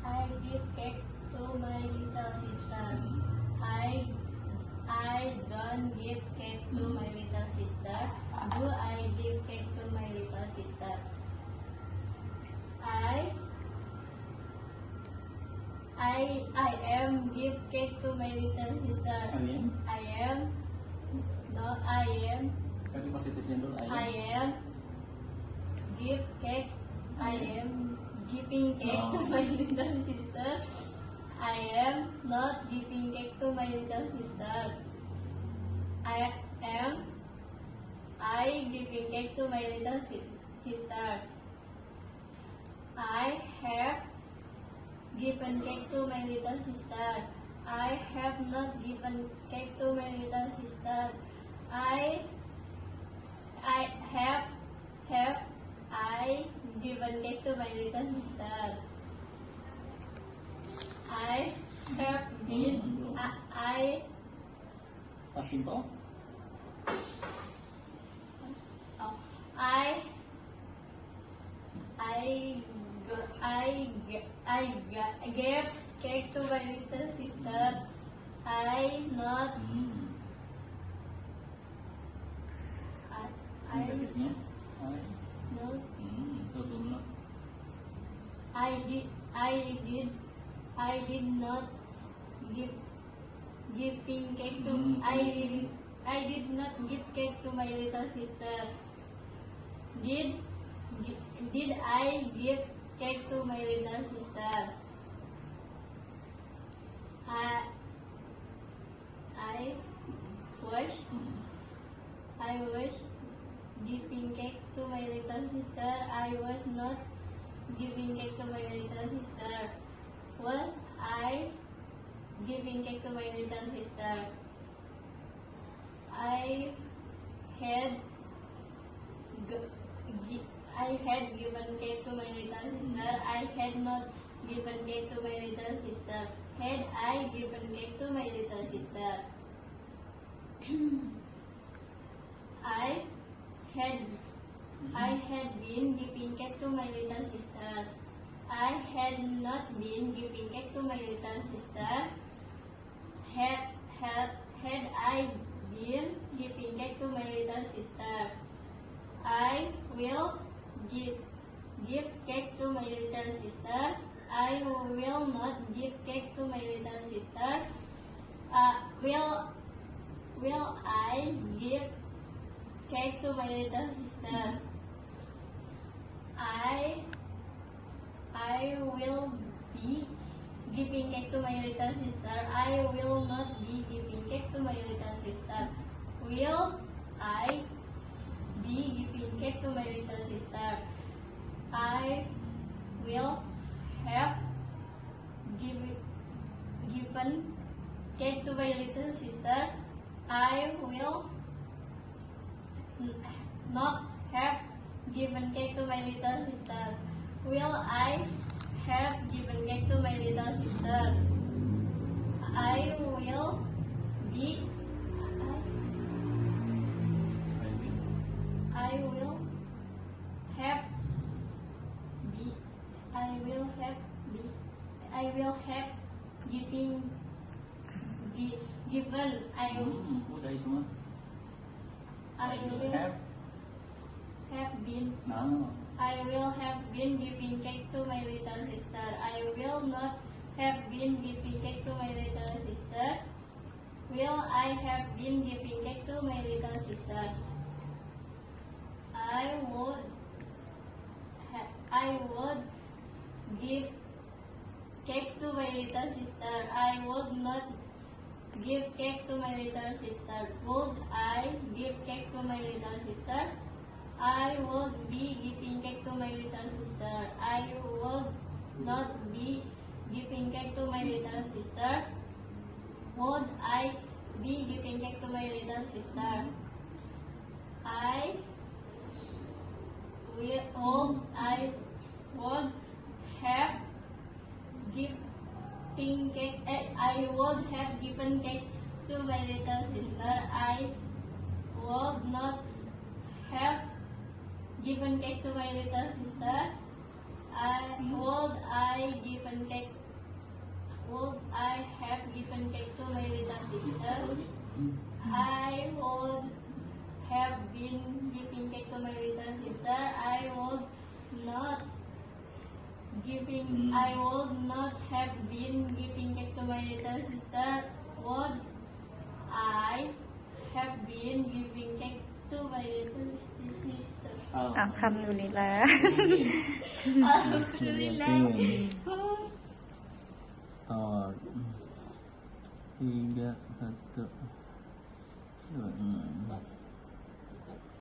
I give cake to my little sister. I don't give cake to my little sister. Do I give cake to my little sister? I am give cake to my little sister. I am. No, I am. Kali positif yan dulu. I am give cake. I am giving cake to my little sister. I am not giving cake to my little sister. I giving cake to my little sister. I have given cake to my little sister. I have not given cake to my little sister. I have I given cake to my little sister. I have been Simple. I gave cake to my little sister. I not Negatifnya. no Itu belum. I did not giving cake to I did not give cake to my little sister. Did I give cake to my little sister? I was giving cake to my little sister. I was not giving cake to my little sister. Was I giving cake to my little sister? I had given cake to my little sister. I had not given cake to my little sister. Had I given cake to my little sister? I had been giving cake to my little sister. I had not been giving cake to my little sister. Had I been giving cake to my little sister? I will give cake to my little sister. I will not give cake to my little sister. Will I give cake to my little sister? I will be giving cake to my little sister. I will not be giving cake to my little sister. Will I be giving cake to my little sister? I will have given cake to my little sister. I will not have given cake to my little sister. Will I have given cake to my little sister? I will be. I will have be. I will have be. I will have given. Udah itu mah. I will have been. I will have been giving cake to my little sister. I will not have been giving cake to my little sister. Will I have been giving cake to my little sister? I would give cake to my little sister. I would not give cake to my little sister. Would I give cake to my little sister? I would be giving cake to my little sister. I would not be giving cake to my little sister. Would I be giving cake to my little sister? I would have giving cake. I would have given cake to my little sister. I would not have given cake to my little sister. would I given cake? Would I have given cake to my little sister? I would have been giving cake to my little sister. I would not I would not have been giving cake to my little sister. Would I have been giving cake to my little sister? อัลฮัมดุลิลลาห์ Alhamdulillah. Start. 3, 1, 2.